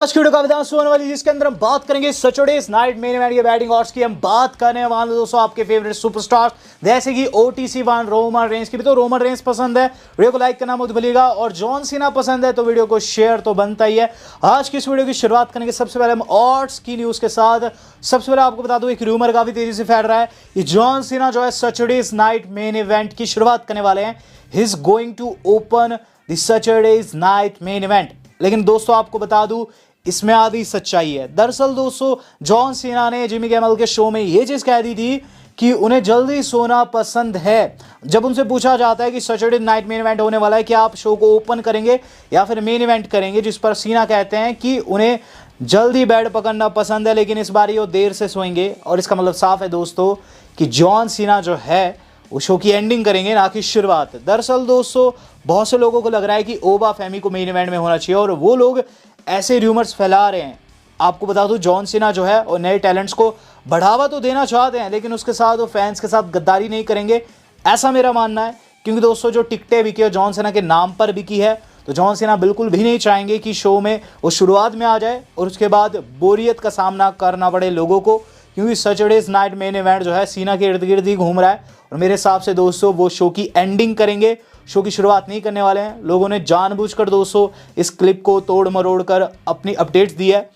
आज की वीडियो का विधान होने वाली जिसके अंदर हम बात करेंगे सैटरडे नाइट मेन इवेंट के बैटिंग ऑर्ड्स की। हम बात करने वाले दोस्तों आपके फेवरेट सुपरस्टार जैसे कि ओटीसी वन रोमन रेंस की भी। तो रोमन रेंस पसंद है वीडियो को लाइक करना मत भूलिएगा, और जॉन सीना पसंद है तो वीडियो को शेयर तो बनता ही है। आज की इस वीडियो की शुरुआत करेंगे सबसे पहले हम ऑर्ड्स की न्यूज के साथ। सबसे पहले आपको बता दूं एक रूमर काफी तेजी से फैल रहा है कि जॉन सीना जो है सैटरडे नाइट मेन इवेंट की शुरुआत करने वाले हैं। He is going to open the Saturday night main event. लेकिन दोस्तों आपको बता दूं इसमें आधी सच्चाई है। दरअसल दोस्तों जॉन सीना ने जिमी किमेल के शो में यह चीज कह दी थी कि उन्हें जल्दी सोना पसंद है। जब उनसे पूछा जाता है कि सैटरडे नाइट मेन इवेंट होने वाला है, क्या आप शो को ओपन करेंगे या फिर मेन इवेंट करेंगे, जिस पर सीना कहते हैं कि उन्हें जल्दी बेड पकड़ना पसंद है, लेकिन इस बार वो देर से सोएंगे। और इसका मतलब साफ है दोस्तों कि जॉन सीना जो है वो शो की एंडिंग करेंगे, ना कि शुरुआत। दरअसल दोस्तों बहुत से लोगों को लग रहा है कि ओबा फेमी को मेन इवेंट में होना चाहिए, और वो लोग ऐसे र्यूमर्स फैला रहे हैं। आपको बता दूं जॉन सीना जो है और नए टैलेंट्स को बढ़ावा तो देना चाहते हैं, लेकिन उसके साथ वो फैंस के साथ गद्दारी नहीं करेंगे, ऐसा मेरा मानना है। क्योंकि दोस्तों जो टिकटें बिकी है जॉन सीना के नाम पर बिकी है, तो जॉन सीना बिल्कुल भी नहीं चाहेंगे कि शो में वो शुरुआत में आ जाए और उसके बाद बोरियत का सामना करना पड़े लोगों को। क्योंकि सैटरडे नाइट मेन इवेंट जो है सीना के इर्द गिर्द ही घूम रहा है, और मेरे हिसाब से दोस्तों वो शो की एंडिंग करेंगे, शो की शुरुआत नहीं करने वाले हैं। लोगों ने जानबूझकर दोस्तों इस क्लिप को तोड़ मरोड़ कर अपनी अपडेट्स दी है।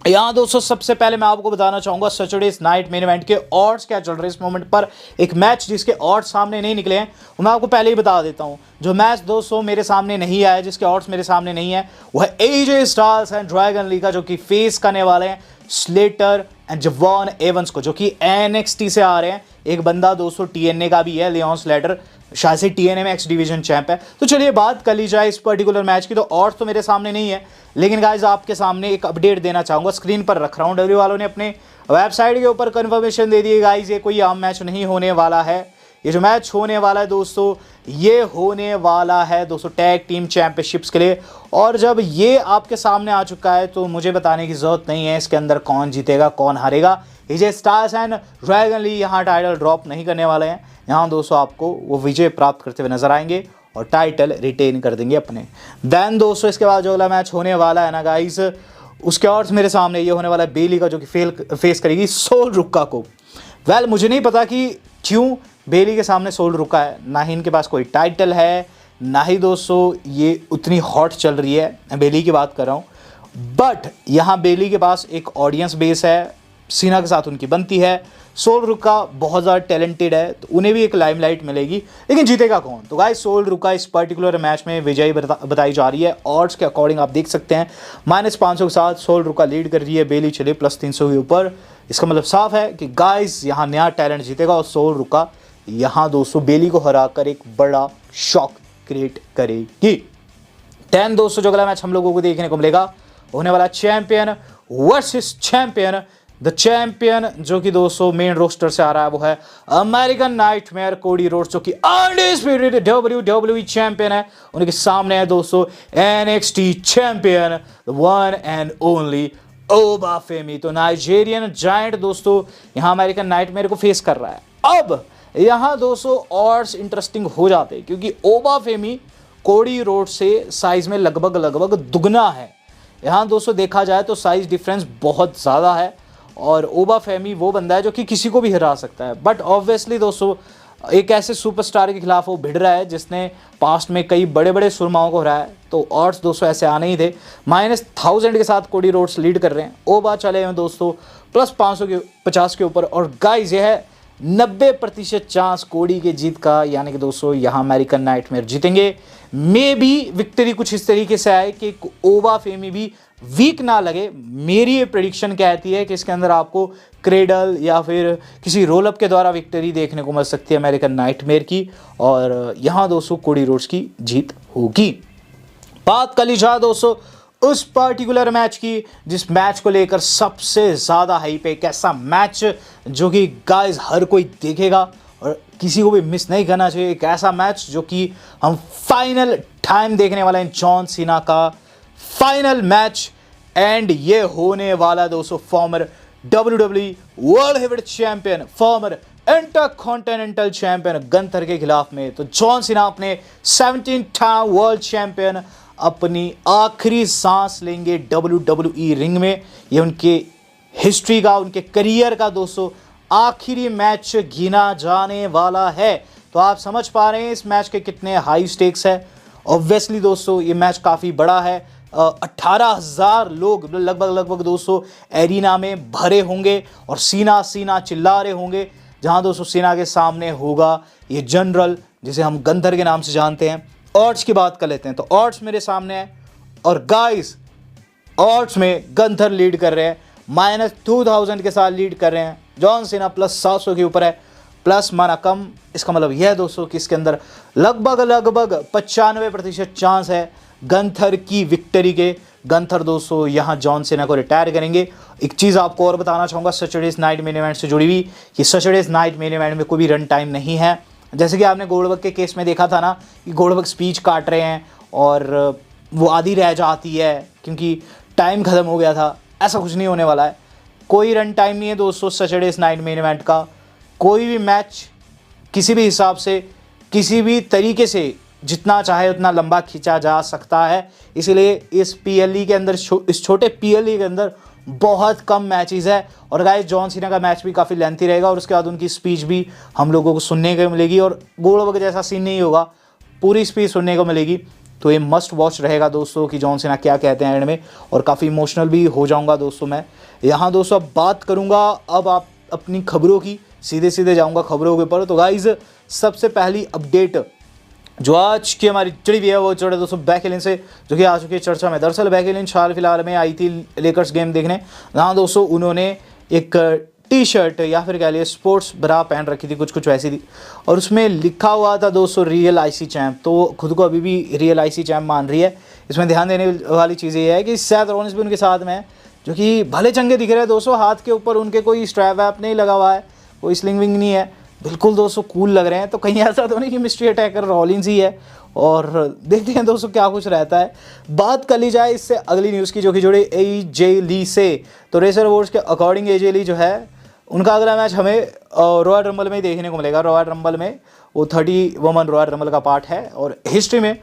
यहाँ दोस्तों सबसे पहले मैं आपको बताना चाहूंगा सैटरडे नाइट मेन इवेंट के ऑड्स क्या चल रहे हैं इस मोमेंट पर। एक मैच जिसके ऑड्स सामने नहीं निकले हैं वो मैं आपको पहले ही बता देता हूँ। जो मैच दोस्तों मेरे सामने नहीं आया, जिसके ऑड्स मेरे सामने नहीं है, वो है AJ Styles and Dragon Lee का, जो कि फेस करने वाले हैं स्लेटर एंड जवान एवंस को, जो कि एनएक्सटी से आ रहे हैं। एक बंदा दोस्तों टीएनए का भी है, लियोन स्लेटर, शायद से टीएनए में एक्स डिवीजन चैंप है। तो चलिए बात कर ली जाए इस पर्टिकुलर मैच की। तो और तो मेरे सामने नहीं है, लेकिन गाइज आपके सामने एक अपडेट देना चाहूंगा, स्क्रीन पर रख रहा हूं। डब्ल्यू वालों ने अपने वेबसाइट के ऊपर कंफर्मेशन दे दी है गाइज, ये कोई आम मैच नहीं होने वाला है। ये जो मैच होने वाला है दोस्तों, ये होने वाला है दोस्तों टैग टीम चैंपियनशिप्स के लिए। और जब ये आपके सामने आ चुका है तो मुझे बताने की जरूरत नहीं है इसके अंदर कौन जीतेगा कौन हारेगा। AJ Styles and Dragon Lee यहाँ टाइटल ड्रॉप नहीं करने वाले हैं। यहाँ दोस्तों आपको वो विजय प्राप्त करते हुए नजर आएंगे और टाइटल रिटेन कर देंगे अपने। देन दोस्तों इसके बाद जो अगला मैच होने वाला है ना गाइस, उसके और मेरे सामने ये होने वाला है बेली का, जो कि फेस करेगी सोल रुक्का को। वेल मुझे नहीं पता कि क्यों बेली के सामने सोल रुका है, ना ही इनके पास कोई टाइटल है, ना ही दोस्तों ये उतनी हॉट चल रही है, बेली की बात कर रहा हूँ। बट यहाँ बेली के पास एक ऑडियंस बेस है, सीना के साथ उनकी बनती है। सोल रुका बहुत ज़्यादा टैलेंटेड है, तो उन्हें भी एक लाइमलाइट मिलेगी, लेकिन जीतेगा कौन? तो गाइस सोल रुका इस पर्टिकुलर मैच में विजयी बताई जा रही है। ऑड्स के अकॉर्डिंग आप देख सकते हैं -500 के साथ सोल रुका लीड कर रही है, बेली चले +300 के ऊपर। इसका मतलब साफ है कि गाइस यहाँ नया टैलेंट जीतेगा, और सोल रुका यहाँ दोस्तों बेली को हराकर एक बड़ा शॉक क्रिएट करेगी। 10 दोस्तों जो अगला मैच हम लोगों को देखने को मिलेगा होने वाला champion versus champion. The champion जो कि दोस्तों मेन रोस्टर से आ रहा है वो है अमेरिकन नाइटमेयर कोडी रोड्स, जो कि अनडिस्प्यूटेड WWE चैंपियन है। उनके सामने है दोस्तों NXT champion the one and only Oba Femi. तो नाइजेरियन जायंट दोस्तों यहाँ अमेरिकन नाइटमेयर को फेस कर रहा है। अब यहाँ दोस्तों ऑड्स इंटरेस्टिंग हो जाते हैं, क्योंकि ओबा फेमी कोडी रोड्स से साइज में लगभग दुगना है। यहाँ दोस्तों देखा जाए तो साइज डिफरेंस बहुत ज़्यादा है, और ओबा फेमी वो बंदा है जो कि किसी को भी हरा सकता है। बट ऑब्वियसली दोस्तों एक ऐसे सुपरस्टार के खिलाफ वो भिड़ रहा है जिसने पास्ट में कई बड़े बड़े सुरमाओं को हराया, तो ऑड्स दोस्तों ऐसे आने ही थे। -1000 के साथ कोडी रोड्स लीड कर रहे हैं। ओबा चले हैं दोस्तों +550 के ऊपर, और गाइज यह है 90% चांस कोडी के जीत का, यानी कि दोस्तों यहाँ अमेरिकन नाइटमेयर जीतेंगे। मे बी विक्ट्री कुछ इस तरीके से आए कि ओबा फेमी भी वीक ना लगे। मेरी ये प्रेडिक्शन कहती है कि इसके अंदर आपको क्रेडल या फिर किसी रोल अप के द्वारा विक्ट्री देखने को मिल सकती है अमेरिकन नाइटमेयर की, और यहाँ दोस्तों कोडी रोड्स की जीत होगी। बात कर ली जाए दोस्तों उस पर्टिकुलर मैच की जिस मैच को लेकर सबसे ज़्यादा हाइप है, एक ऐसा मैच जो कि गाइस हर कोई देखेगा और किसी को भी मिस नहीं करना चाहिए। एक ऐसा मैच जो कि हम फाइनल टाइम देखने वाले हैं, जॉन सीना का फाइनल मैच। एंड ये होने वाला दोस्तों farmer WWE world heavyweight champion, farmer intercontinental champion Gunther के खिलाफ में। तो जॉन सीना अपने 17 टाइम वर्ल्ड चैंपियन अपनी आखिरी सांस लेंगे WWE रिंग में। ये उनके हिस्ट्री का, उनके करियर का दोस्तों आखिरी मैच गिना जाने वाला है। तो आप समझ पा रहे हैं इस मैच के कितने हाई स्टेक्स है। ऑब्वियसली दोस्तों ये मैच काफ़ी बड़ा है। 18,000 लोग लगभग दोस्तों एरिना में भरे होंगे और सीना सीना चिल्ला रहे होंगे, जहां दोस्तों सीना के सामने होगा ये जनरल जिसे हम गंधर के नाम से जानते हैं। ऑड्स की बात कर लेते हैं तो ऑड्स मेरे सामने है और गाइस ऑड्स में गंधर लीड कर रहे हैं, -2000 के साथ लीड कर रहे हैं। जॉन सीना +700 के ऊपर है, प्लस माना कम। इसका मतलब यह है दोस्तों कि इसके अंदर लगभग 95% चांस है गंथर की विक्टरी के। गंथर दोस्तों यहाँ जॉन सीना को रिटायर करेंगे। एक चीज़ आपको और बताना चाहूँगा सैटरडेज नाइट मेन इवेंट से जुड़ी हुई, कि सैटरडेज नाइट मेन इवेंट में कोई भी रन टाइम नहीं है। जैसे कि आपने गोल्डबर्ग के केस में देखा था ना कि गोल्डबर्ग स्पीच काट रहे हैं और वो आधी रह जाती है क्योंकि टाइम ख़त्म हो गया था। ऐसा कुछ नहीं होने वाला है, कोई रन टाइम नहीं है दोस्तों सैटरडेज नाइट मेन इवेंट का। कोई भी मैच किसी भी हिसाब से किसी भी तरीके से जितना चाहे उतना लंबा खींचा जा सकता है। इसीलिए इस PLE के अंदर, इस छोटे PLE के अंदर बहुत कम मैचेस है। और गाइस जॉन सीना का मैच भी काफ़ी लेंथी रहेगा और उसके बाद उनकी स्पीच भी हम लोगों को सुनने को मिलेगी और गोल्डबर्ग जैसा सीन नहीं होगा, पूरी स्पीच सुनने को मिलेगी। तो ये मस्ट वॉच रहेगा दोस्तों कि जॉन सीना क्या कहते हैं एंड में। और काफ़ी इमोशनल भी हो जाऊंगा दोस्तों मैं यहाँ दोस्तों। अब बात करूँगा अब आप अपनी खबरों की, सीधे जाऊँगा खबरों के ऊपर। तो गाइज़ सबसे पहली अपडेट जो आज की हमारी जुड़ी हुई है वो जुड़े दोस्तों बेकी लिंच से, जो कि आ चुकी है चर्चा में। दरअसल बेकी लिंच हाल फिलहाल में आई थी लेकर्स गेम देखने, जहाँ दोस्तों उन्होंने एक टी-शर्ट या फिर कह लिए स्पोर्ट्स ब्रा पहन रखी थी, कुछ वैसी थी, और उसमें लिखा हुआ था दोस्तों रियल IC चैम्प। तो खुद को अभी भी रियल IC चैम्प मान रही है। इसमें ध्यान देने वाली चीज़ ये है कि सेथ रॉलिंस भी उनके साथ में है, जो कि भले चंगे दिख रहे हैं दोस्तों। हाथ के ऊपर उनके कोई स्ट्रैप वैप नहीं लगा हुआ है, कोई स्लिंग विंग नहीं है, बिल्कुल दोस्तों कूल लग रहे हैं। तो कहीं ऐसा तो नहीं कि मिस्ट्री अटैकर रॉलिंस ही है। और देखते हैं दोस्तों क्या कुछ रहता है। बात कर ली जाए इससे अगली न्यूज़ की, जो कि जुड़ी AJ ली से। तो रेसर वॉर्स के अकॉर्डिंग AJ ली जो है उनका अगला मैच हमें रॉयल रंबल में ही देखने को मिलेगा। रॉयल रंबल में वो 30 वुमन रॉयल रंबल का पार्ट है और हिस्ट्री में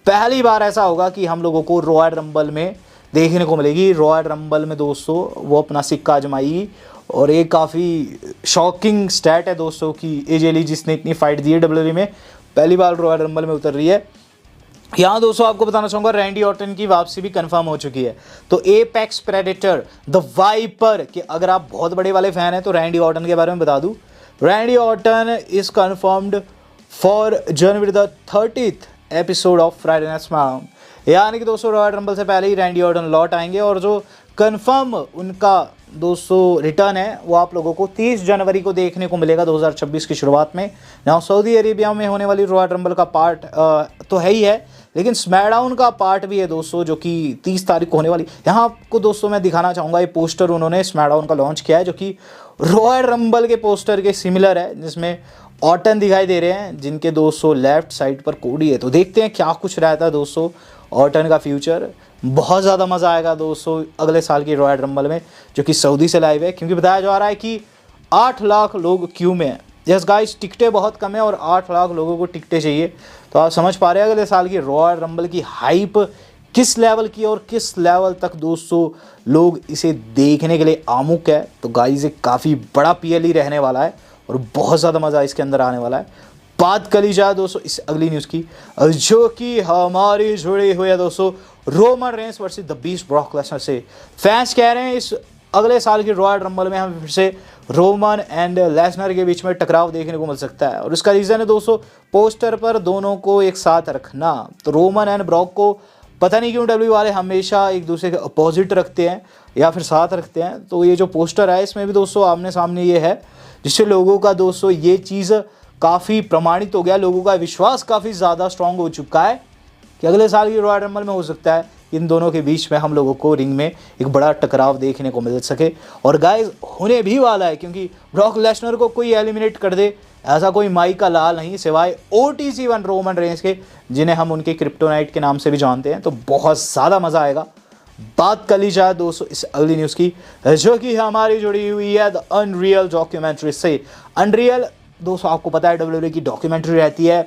पहली बार ऐसा होगा कि हम लोगों को रॉयल रंबल में देखने को मिलेगी। रॉयल रंबल में दोस्तों वो अपना सिक्का आजमाएगी और ये काफ़ी शॉकिंग स्टैट है दोस्तों कि AJ ली जिसने इतनी फाइट दी है WWE में, पहली बार रॉयल रंबल में उतर रही है। यहाँ दोस्तों आपको बताना चाहूँगा रैंडी ऑर्टन की वापसी भी कंफर्म हो चुकी है। तो एपेक्स प्रेडेटर द वाइपर के अगर आप बहुत बड़े वाले फैन हैं तो रैंडी ऑर्टन के बारे में बता दूँ। Randy Orton is confirmed for January the 30th episode of Friday night SmackDown. यानी कि दोस्तों रॉयल रंबल से पहले ही रैंडी ऑर्टन लौट आएंगे और जो कंफर्म उनका दोस्तों रिटर्न है वो आप लोगों को 30 जनवरी को देखने को मिलेगा 2026 की शुरुआत में। जहाँ सऊदी अरेबिया में होने वाली रॉयल रंबल का पार्ट तो है ही है, लेकिन स्मैकडाउन का पार्ट भी है दोस्तों जो कि 30 तारीख को होने वाली। यहाँ आपको दोस्तों मैं दिखाना चाहूँगा ये पोस्टर उन्होंने स्मैकडाउन का लॉन्च किया है, जो कि रॉयल रंबल के पोस्टर के सिमिलर है, जिसमें ऑर्टन दिखाई दे रहे हैं जिनके दोस्तों लेफ्ट साइड पर कोडी है। तो देखते हैं क्या कुछ रहता है दोस्तों ऑर्टन का फ्यूचर। बहुत ज़्यादा मज़ा आएगा दोस्तों अगले साल की रॉयल रंबल में, जो कि सऊदी से लाइव है, क्योंकि बताया जा रहा है कि 8 लाख लोग क्यू में हैं। यस गाइस टिकटें बहुत कम है और 8 लाख लोगों को टिकटें चाहिए। तो आप समझ पा रहे हैं अगले साल की रॉयल रंबल की हाइप किस लेवल की और किस लेवल तक दोस्तों लोग इसे देखने के लिए आमुख है। तो गाइस एक काफ़ी बड़ा PLE रहने वाला है और बहुत ज़्यादा मज़ा इसके अंदर आने वाला है। बात करी जाए दोस्तों इस अगली न्यूज़ की, जो कि हमारी जुड़ी हुई है दोस्तों Roman Reigns versus the beast Brock Lesnar से। फैंस कह रहे हैं इस अगले साल की रॉयल रंबल में हमें फिर से रोमन एंड लेसनर के बीच में टकराव देखने को मिल सकता है। और इसका रीज़न है दोस्तों पोस्टर पर दोनों को एक साथ रखना। तो रोमन एंड ब्रॉक को पता नहीं क्यों WWE वाले हमेशा एक दूसरे के अपोजिट रखते हैं या फिर साथ रखते हैं। तो ये जो पोस्टर है इसमें भी दोस्तों आमने सामने ये है, जिससे लोगों का दोस्तों ये चीज़ काफ़ी प्रमाणित हो गया, लोगों का विश्वास काफ़ी ज़्यादा स्ट्रॉन्ग हो चुका है कि अगले साल की रॉयल रंबल में हो सकता है इन दोनों के बीच में हम लोगों को रिंग में एक बड़ा टकराव देखने को मिल सके। और गाइस होने भी वाला है, क्योंकि ब्रॉक लेसनर को कोई एलिमिनेट कर दे ऐसा कोई माई का लाल नहीं, सिवाय OTC1 रोमन रेंस के, जिन्हें हम उनके क्रिप्टोनाइट के नाम से भी जानते हैं। तो बहुत ज़्यादा मज़ा आएगा। बात कर ली जाए दोस्तों इस अगली न्यूज़ की, जो कि हमारी जुड़ी हुई है द अनरियल डॉक्यूमेंट्री से। अनरियल दोस्तों आपको पता है WWE की डॉक्यूमेंट्री रहती है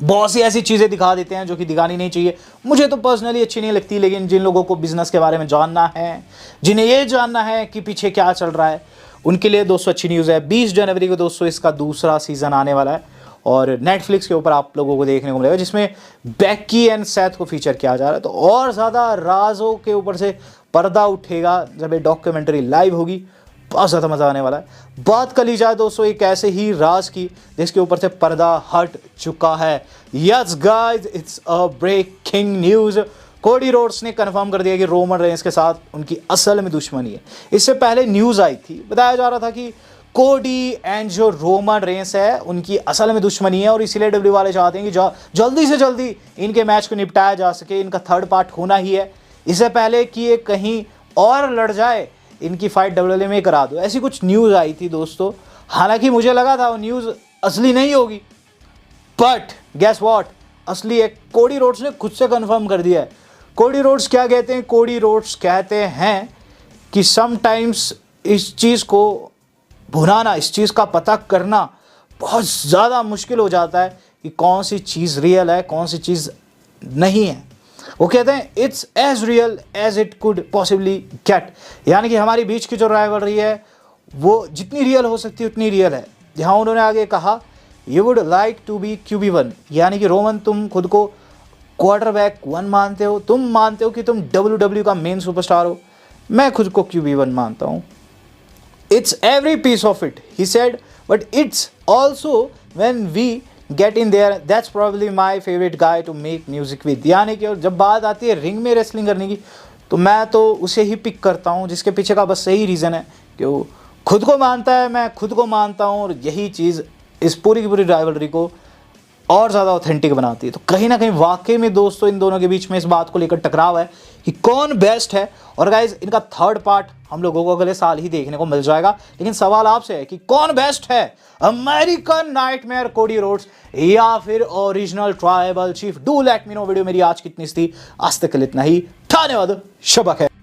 बहुत सी ऐसी चीज़ें दिखा देते हैं जो कि दिखानी नहीं चाहिए। मुझे तो पर्सनली अच्छी नहीं लगती, लेकिन जिन लोगों को बिजनेस के बारे में जानना है, जिन्हें ये जानना है कि पीछे क्या चल रहा है, उनके लिए दोस्तों अच्छी न्यूज़ है। 20 जनवरी को दोस्तों इसका दूसरा सीज़न आने वाला है और नेटफ्लिक्स के ऊपर आप लोगों को देखने को मिलेगा, जिसमें बेकी एंड सेथ को फीचर किया जा रहा है। तो और ज़्यादा राजों के ऊपर से पर्दा उठेगा जब ये डॉक्यूमेंट्री लाइव होगी। बहुत ज़्यादा मज़ा आने वाला है। बात कर ली जाए दोस्तों एक ऐसे ही राज की जिसके ऊपर से पर्दा हट चुका है। Yes guys, it's a breaking news. Cody Rhodes ने कंफर्म कर दिया कि रोमन रेंस के साथ उनकी असल में दुश्मनी है। इससे पहले न्यूज़ आई थी, बताया जा रहा था कि कोडी एंड जो रोमन रेंस है उनकी असल में दुश्मनी है और इसीलिए डब्ल्यू वाले चाहते हैं कि जल्दी से जल्दी इनके मैच को निपटाया जा सके। इनका थर्ड पार्ट होना ही है, इससे पहले कि ये कहीं और लड़ जाए इनकी फाइट डब्ल्यूडब्ल्यूई में करा दो। ऐसी कुछ न्यूज़ आई थी दोस्तों, हालांकि मुझे लगा था वो न्यूज़ असली नहीं होगी, बट गैस व्हाट, असली है। कोडी रोड्स ने खुद से कंफर्म कर दिया है। कोडी रोड्स क्या कहते हैं? कोडी रोड्स कहते हैं कि समटाइम्स इस चीज़ को भुनाना, इस चीज़ का पता करना बहुत ज़्यादा मुश्किल हो जाता है कि कौन सी चीज़ रियल है, कौन सी चीज़ नहीं है। वो कहते हैं it's as real as it could possibly get, यानी कि हमारी बीच की जो राइवलरी है वो जितनी रियल हो सकती है उतनी रियल है। जहाँ उन्होंने आगे कहा you would like to be QB1, यानी कि रोमन तुम खुद को क्वार्टरबैक 1 मानते हो, तुम मानते हो कि तुम WWE का मेन सुपरस्टार हो, मैं खुद को QB1 मानता हूँ। It's every piece of it, he said, but it's also when we get in there, that's probably my favorite guy to make music with। यानी कि जब बात आती है रिंग में रेसलिंग करने की तो मैं तो उसे ही पिक करता हूँ जिसके पीछे का बस सही रीज़न है कि वो खुद को मानता है, मैं खुद को मानता हूँ, और यही चीज़ इस पूरी की पूरी राइवलरी को और ज़्यादा ऑथेंटिक बनाती है। तो कहीं ना कहीं वाकई में दोस्तों इन दोनों के बीच में इस बात को लेकर टकराव है कि कौन बेस्ट है। और गाइज इनका थर्ड पार्ट हम लोगों को अगले साल ही देखने को मिल जाएगा। लेकिन सवाल आपसे है कि कौन बेस्ट है, अमेरिकन नाइटमेयर कोडी रोड्स या फिर original tribal chief? Do let me know. Video मेरी आज कितनी थी? आज तक के लिए इतना ही। धन्यवाद, शबा खैर।